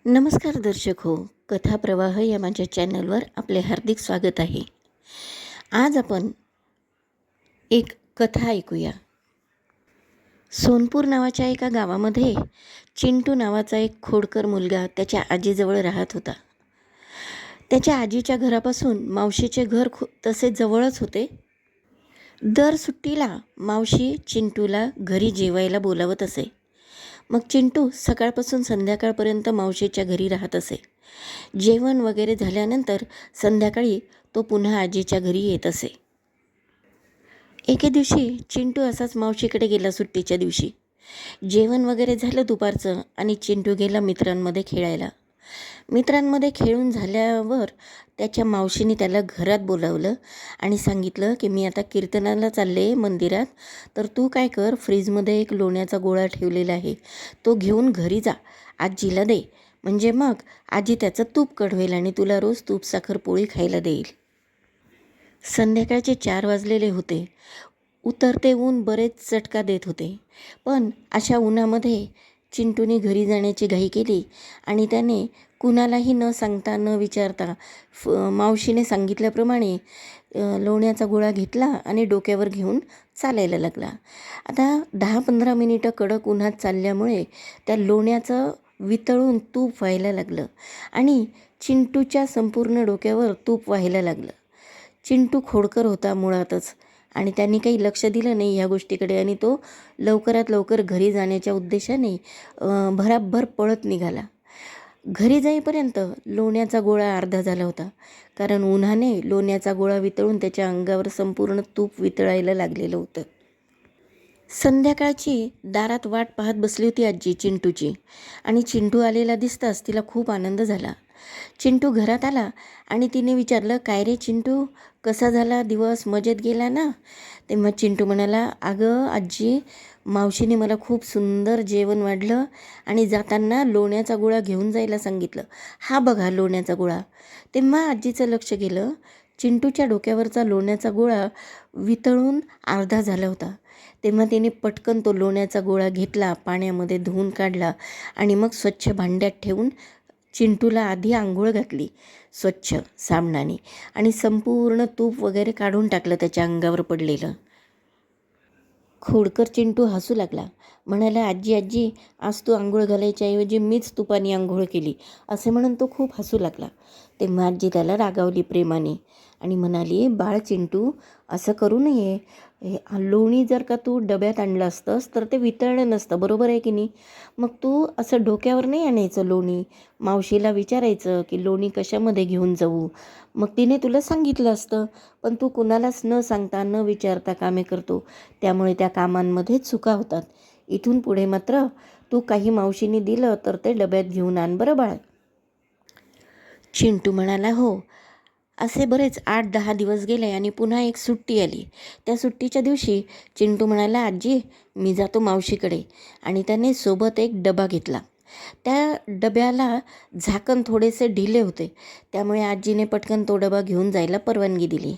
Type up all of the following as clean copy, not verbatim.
नमस्कार दर्शक हो, कथा प्रवाह या माझ्या चॅनलवर आपले हार्दिक स्वागत आहे. आज आपण एक कथा ऐकूया. सोनपूर नावाच्या एका गावामध्ये चिंटू नावाचा एक खोडकर मुलगा त्याच्या आजीजवळ राहत होता. त्याच्या आजीच्या घरापासून मावशीचे घर तसे जवळच होते. दर सुट्टीला मावशी चिंटूला घरी जेवायला बोलावत असे. मग चिंटू सकाळपासून संध्याकाळपर्यंत मावशीच्या घरी राहत असे. जेवण वगैरे झाल्यानंतर संध्याकाळी तो पुन्हा आजीच्या घरी येत असे. एके दिवशी चिंटू असाच मावशीकडे गेला सुट्टीच्या दिवशी. जेवण वगैरे झालं दुपारचं आणि चिंटू गेला मित्रांमध्ये खेळायला. मित्रांमध्ये खेळून झाल्यावर त्याच्या मावशीने त्याला घरात बोलावलं आणि सांगितलं की मी आता कीर्तनाला चालले मंदिरात, तर तू काय कर, फ्रीजमध्ये एक लोण्याचा गोळा ठेवलेला आहे, तो घेऊन घरी जा, आजीला दे, म्हणजे मग आजी त्याचं तूप कढवेल आणि तुला रोज तूप साखर पोळी खायला देईल. संध्याकाळचे 4 वाजलेले होते. उतरते ऊन बरेच चटका देत होते. पण अशा उन्हामध्ये चिंटूने घरी जाण्याची घाई केली आणि त्याने कुणालाही न सांगता न विचारता मावशीने सांगितल्याप्रमाणे लोण्याचा गोळा घेतला आणि डोक्यावर घेऊन चालायला लागला. आता 10-15 मिनिटं कडक उन्हात चालल्यामुळे त्या लोण्याचं वितळून तूप व्हायला लागलं आणि चिंटूच्या संपूर्ण डोक्यावर तूप व्हायला लागलं. चिंटू खोडकर होता मुळातच आणि त्यांनी काही लक्ष दिलं नाही ह्या गोष्टीकडे आणि तो लवकरात लवकर घरी जाण्याच्या उद्देशाने भराभर पळत निघाला. घरी जाईपर्यंत लोण्याचा गोळा अर्धा झाला होता, कारण उन्हाने लोण्याचा गोळा वितळून त्याच्या अंगावर संपूर्ण तूप वितळायला लागलेलं होतं. संध्याकाळची दारात वाट पाहत बसली होती आजी चिंटूची आणि चिंटू आलेला दिसताच तिला खूप आनंद झाला. चिंटू घरात आला आणि तिने विचारलं, काय रे चिंटू, कसा झाला दिवस, मजेत गेला ना? तेव्हा चिंटू म्हणाला, अगं आजी, मावशीने मला खूप सुंदर जेवण वाढलं आणि जाताना लोण्याचा गोळा घेऊन जायला सांगितलं. हा बघा लोण्याचा गोळा. तेव्हा आजीचं लक्ष गेलं. चिंटूच्या डोक्यावरचा लोण्याचा गोळा वितळून अर्धा झाला होता. तेव्हा तिने पटकन तो लोण्याचा गोळा घेतला, पाण्यामध्ये धुवून काढला आणि मग स्वच्छ भांड्यात ठेवून चिंटूला आधी आंघोळ घातली स्वच्छ साबणाने आणि संपूर्ण तूप वगैरे काढून टाकलं त्याच्या अंगावर पडलेलं. खोडकर चिंटू हसू लागला. म्हणाला, आजी आजी, आज तू आंघोळ घालायच्या ऐवजी मीच तुपाने आंघोळ केली, असे म्हणून तो खूप हसू लागला. तेव्हा आजी त्याला रागावली प्रेमाने आणि म्हणाली, बाळ चिंटू, असं करू नये. लोणी जर का तू डब्यात आणलं असतंस तर ते वितळलं नसतं, बरोबर आहे की नाही? मग तू असं डोक्यावर नाही आणायचं लोणी. मावशीला विचारायचं की लोणी कशामध्ये घेऊन जाऊ, मग तिने तुला सांगितलं असतं. पण तू कुणालाच न सांगता न विचारता कामे करतो, त्यामुळे त्या कामांमध्ये चुका होतात. इथून पुढे मात्र तू काही मावशीने दिलं तर ते डब्यात घेऊन आण बरं बाळ. चिंटू म्हणाला, हो. असे बरेच 8-10 दिवस गेले आणि पुन्हा एक सुट्टी आली. त्या सुट्टीच्या दिवशी चिंटू म्हणाला, आजी, मी जातो मावशीकडे, आणि त्याने सोबत एक डबा घेतला. त्या डब्याला झाकण थोडेसे ढिले होते, त्यामुळे आजीने पटकन तो डबा घेऊन जायला परवानगी दिली.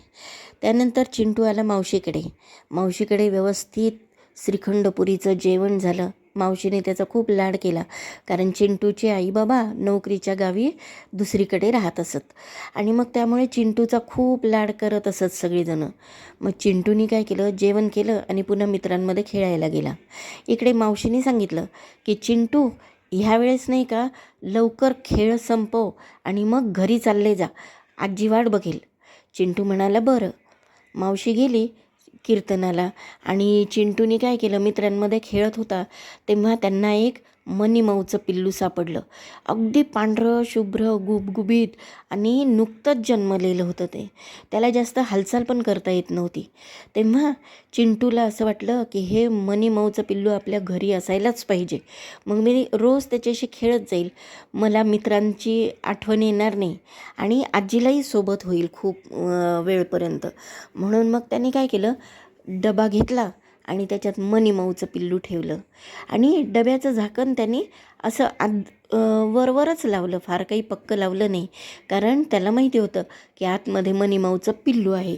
त्यानंतर चिंटू आला मावशीकडे. मावशीकडे व्यवस्थित श्रीखंडपुरीचं जेवण झालं. मावशीने त्याचा खूप लाड केला, कारण चिंटूचे आईबाबा नोकरीच्या गावी दुसरीकडे राहत असत आणि मग त्यामुळे चिंटूचा खूप लाड करत असत सगळेजणं. मग चिंटूनी काय केलं, जेवण केलं आणि पुन्हा मित्रांमध्ये खेळायला गेला. इकडे मावशीने सांगितलं की चिंटू, ह्यावेळेस नाही का, लवकर खेळ संपव आणि मग घरी चालले जा, आजी वाट बघेल. चिंटू म्हणाला, बरं. मावशी गेली कीर्तनाला आणि चिंटूने काय केलं, मित्रांमध्ये खेळत होता तेव्हा त्यांना एक मनीमाऊचं पिल्लू सापडलं. अगदी पांढरं शुभ्र गुबगुबीत आणि नुकतंच जन्मलेलं होतं ते. त्याला जास्त हालचाल पण करता येत नव्हती. तेव्हा चिंटूला असं वाटलं की हे मनीमाऊचं पिल्लू आपल्या घरी असायलाच पाहिजे, मग मी रोज त्याच्याशी खेळत जाईल, मला मित्रांची आठवण येणार नाही आणि आजीलाही सोबत होईल खूप वेळपर्यंत. म्हणून मग त्यांनी काय केलं, डबा घेतला आणि त्याच्यात मनीमाऊचं पिल्लू ठेवलं आणि डब्याचं झाकण त्यांनी असं वरवरच लावलं, फार काही पक्कं लावलं नाही, कारण त्याला माहिती होतं की आतमध्ये मनीमाऊचं पिल्लू आहे.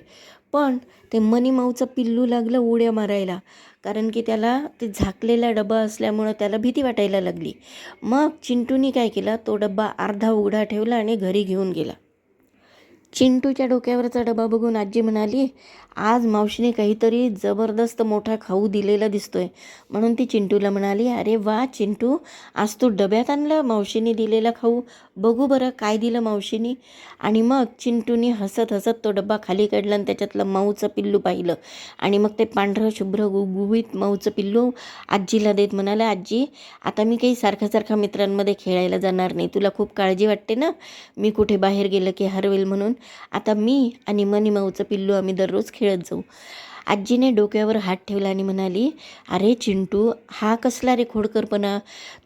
पण ते मनीमाऊचं पिल्लू लागलं उड्या मारायला, कारण की त्याला ते झाकलेला डबा असल्यामुळं त्याला भीती वाटायला लागली. मग चिंटूनी काय केलं, तो डब्बा अर्धा उघडा ठेवला आणि घरी घेऊन गेला. चिंटूच्या डोक्यावरचा डबा बघून आजी म्हणाली, आज मावशीने काहीतरी जबरदस्त मोठा खाऊ दिलेला दिसतोय. म्हणून ती चिंटूला म्हणाली, अरे वा चिंटू, आज तू डब्यात आणलं मावशीने दिलेला खाऊ, बघू बरं काय दिलं मावशीने. आणि मग चिंटूने हसत हसत तो डब्बा खाली काढला आणि त्याच्यातलं माऊचं पिल्लू पाहिलं. आणि मग ते पांढरं शुभ्र गुबगुबीत माऊचं पिल्लू आजीला देत म्हणाला, आजी आता मी काही सारखा सारखा मित्रांमध्ये खेळायला जाणार नाही, तुला खूप काळजी वाटते ना मी कुठे बाहेर गेलं की हरवेल म्हणून. आता मी आणि मनीमाऊचं पिल्लू आम्ही दररोज खेळत जाऊ. आजीने डोक्यावर हात ठेवला आणि म्हणाली, अरे चिंटू, हा कसला रे खोडकरपणा.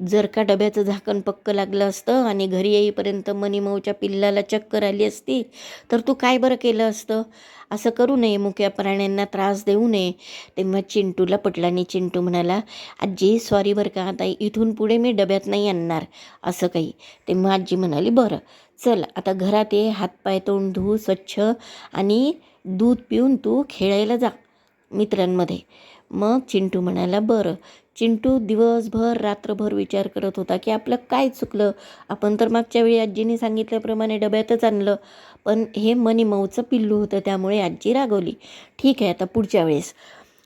जर का डब्याचं झाकण पक्क लागलं असतं आणि घरी येईपर्यंत मनीमाऊच्या पिल्लाला चक्कर आली असती तर तू काय बरं केलं असतं. असं करू नये, मुक्या प्राण्यांना त्रास देऊ नये. तेव्हा चिंटूला पटलं आणि चिंटू म्हणाला, आजी सॉरी बरं का, आता इथून पुढे मी डब्यात नाही आणणार असं काही. तेव्हा आजी म्हणाली, बरं चल आता घरात ये, हातपाय तोंड धुऊ स्वच्छ आणि दूध पिऊन तू खेळायला जा मित्रांमध्ये. मग चिंटू म्हणाला, बरं. चिंटू दिवसभर रात्रभर विचार करत होता की आपलं काय चुकलं. आपण तर मागच्या वेळी आजीने सांगितल्याप्रमाणे डब्यातच आणलं, पण हे मनीमाऊचं पिल्लू होतं त्यामुळे आजी रागवली. ठीक आहे, आता पुढच्या वेळेस.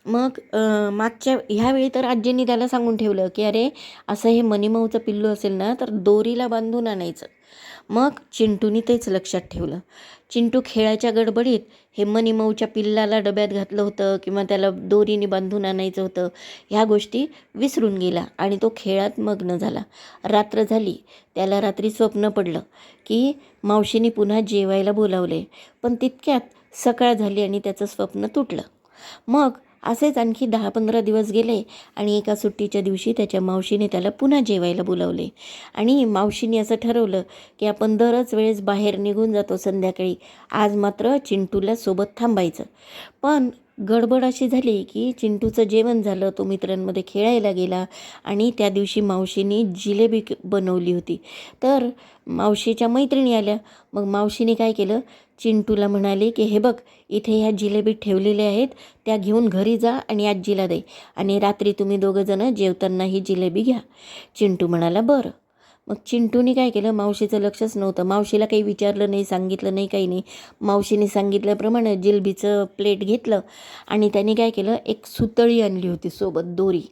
मग ह्यावेळी तर आजींनी त्याला सांगून ठेवलं की अरे असं हे मनीमाऊचं पिल्लू असेल ना तर दोरीला बांधून आणायचं. मग चिंटूनी तेच लक्षात ठेवलं. चिंटू खेळाच्या गडबडीत हे मनीमाऊच्या पिल्लाला डब्यात घातलं होतं किंवा त्याला दोरीने बांधून आणायचं होतं, ह्या गोष्टी विसरून गेला आणि तो खेळात मग्न झाला. रात्र झाली. त्याला रात्री स्वप्न पडलं की मावशीने पुन्हा जेवायला बोलावले, पण तितक्यात सकाळ झाली आणि त्याचं स्वप्न तुटलं. मग असेच आणखी 10-15 दिवस गेले आणि एका सुट्टीच्या दिवशी त्याच्या मावशीने त्याला पुन्हा जेवायला बोलावले. आणि मावशीने असं ठरवलं की आपण दरच वेळेस बाहेर निघून जातो संध्याकाळी, आज मात्र चिंटूला सोबत थांबायचं. पण गडबड अशी झाली की चिंटूचं जेवण झालं, तो मित्रांमध्ये खेळायला गेला आणि त्या दिवशी मावशीने जिलेबी बनवली होती. तर मावशीच्या मैत्रिणी आल्या. मग मावशीने काय केलं, चिंटूला म्हणाले की हे बघ, इथे ह्या जिलेबी ठेवलेल्या आहेत, त्या घेऊन घरी जा आणि आजीला दे आणि रात्री तुम्ही दोघंजणं जेवताना ही जिलेबी घ्या. चिंटू म्हणाला, बरं. मग चिंटूने काय केलं, मावशीचं लक्षच नव्हतं, मावशीला काही विचारलं नाही, सांगितलं नाही, काही नाही. मावशीने सांगितल्याप्रमाणे जिलेबीचं प्लेट घेतलं आणि त्याने काय केलं, एक सुतळी आणली होती सोबत, दोरी.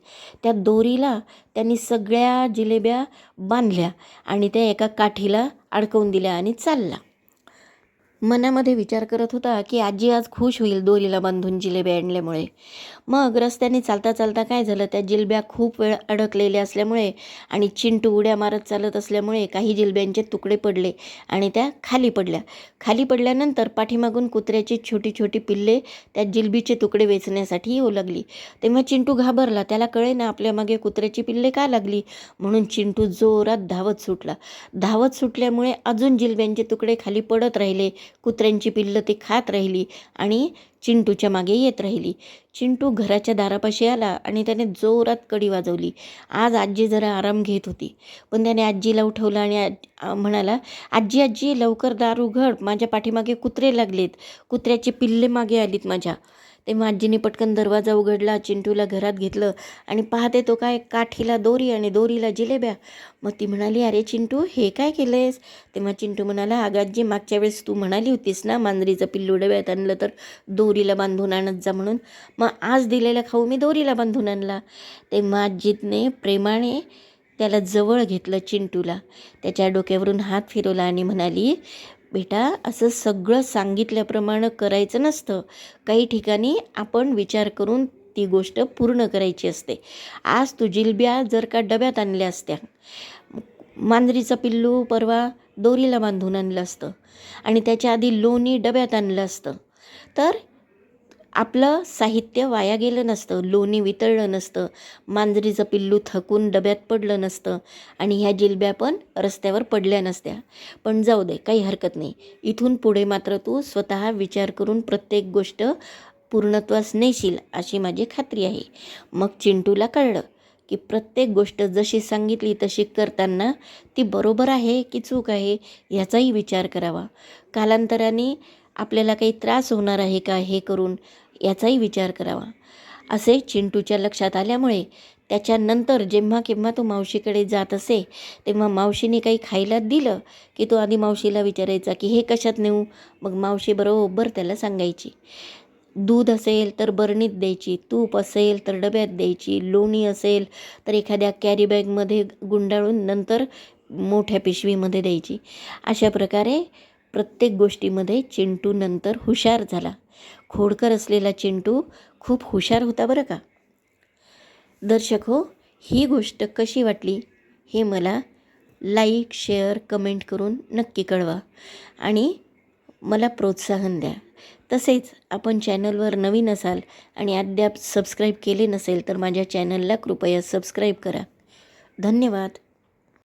त्या दोरीला त्यांनी सगळ्या जिलेब्या बांधल्या आणि त्या एका काठीला अडकवून दिल्या आणि चालला. मनामध्ये विचार करत होता की आजी आज खुश होईल दोरीला बांधून जिलेब्या आणल्यामुळे. मग रस्त्याने चालता चालता काय झालं, त्या जिलब्या खूप वेळ अडकलेल्या असल्यामुळे आणि चिंटू उड्या मारत चालत असल्यामुळे काही जिलब्यांचे तुकडे पडले आणि त्या खाली पडल्या. खाली पडल्यानंतर पाठीमागून कुत्र्याची छोटी छोटी पिल्ले त्या जिलबीचे तुकडे वेचण्यासाठी येऊ लागली. तेव्हा चिंटू घाबरला, त्याला कळे ना आपल्या मागे कुत्र्याची पिल्ले का लागली. म्हणून चिंटू जोरात धावत सुटला. धावत सुटल्यामुळे अजून जिलब्यांचे तुकडे खाली पडत राहिले, कुत्र्यांची पिल्लं ती खात राहिली आणि चिंटूच्या मागे येत राहिली. चिंटू घराच्या दारापाशी आला आणि त्याने जोरात कडी वाजवली. आज आजी जरा आराम घेत होती, पण त्याने आजीला उठवलं आणि म्हणाला, आजी आजी लवकर दार उघड, माझ्या पाठीमागे कुत्रे लागलेत, कुत्र्याची पिल्ले मागे आलीत माझ्या. तेव्हा आजीने पटकन दरवाजा उघडला, चिंटूला घरात घेतलं आणि पाहते तो काय, काठीला दोरी आणि दोरीला जिलेब्या. मग ती म्हणाली, अरे चिंटू हे काय केलं आहेस. तेव्हा चिंटू म्हणाला, अगं आजी मागच्या वेळेस तू म्हणाली होतीस ना मांजरीचं पिल्लू डब्यात आणलं तर दोरीला बांधून आणत जा म्हणून, मग आज दिलेला खाऊ मी दोरीला बांधून आणला. तेव्हा आजीने प्रेमाने त्याला जवळ घेतलं चिंटूला, त्याच्या डोक्यावरून हात फिरवला आणि म्हणाली, बेटा असं सगळं सांगितल्याप्रमाणे करायचं नसतं, काही ठिकाणी आपण विचार करून ती गोष्ट पूर्ण करायची असते. आज तू जिलब्या जर का डब्यात आणल्या असत्या, मांजरीचं पिल्लू परवा दोरीला बांधून आणलं असतं आणि त्याच्या आधी लोणी डब्यात आणलं असतं तर आपलं साहित्य वाया गेलं नसतं, लोणी वितळलं नसतं, मांजरीचं पिल्लू थकून डब्यात पडलं नसतं आणि ह्या जिलब्या पण रस्त्यावर पडल्या नसत्या. पण जाऊ दे, काही हरकत नाही, इथून पुढे मात्र तू स्वतः विचार करून प्रत्येक गोष्ट पूर्णत्वास नेशील अशी माझी खात्री आहे. मग चिंटूला कळलं की प्रत्येक गोष्ट जशी सांगितली तशी करताना ती बरोबर आहे की चूक आहे याचाही विचार करावा. कालांतराने आपल्याला काही त्रास होणार आहे का हे करून याचाही विचार करावा. असे चिंटूच्या लक्षात आल्यामुळे त्याच्यानंतर जेव्हा केव्हा तो मावशीकडे जात असे तेव्हा मावशीने काही खायला दिलं की तो आधी मावशीला विचारायचा की हे कशात नेऊ. मग मावशी बरोबर त्याला सांगायची. दूध असेल तर बरणीत द्यायची, तूप असेल तर डब्यात द्यायची, लोणी असेल तर एखाद्या कॅरी बॅगमध्ये गुंडाळून नंतर मोठ्या पिशवीमध्ये द्यायची. अशा प्रकारे प्रत्येक गोष्टीमध्ये चिंटू नंतर हुशार झाला. खोडकर असलेला चिंटू खूप हुशार होता बरं का. दर्शक हो, ही गोष्ट कशी वाटली हे मला लाईक, शेअर, कमेंट करून नक्की कळवा आणि मला प्रोत्साहन द्या. तसेच आपण चॅनलवर नवीन असाल आणि अद्याप सबस्क्राईब केले नसेल तर माझ्या चॅनलला कृपया सबस्क्राईब करा. धन्यवाद.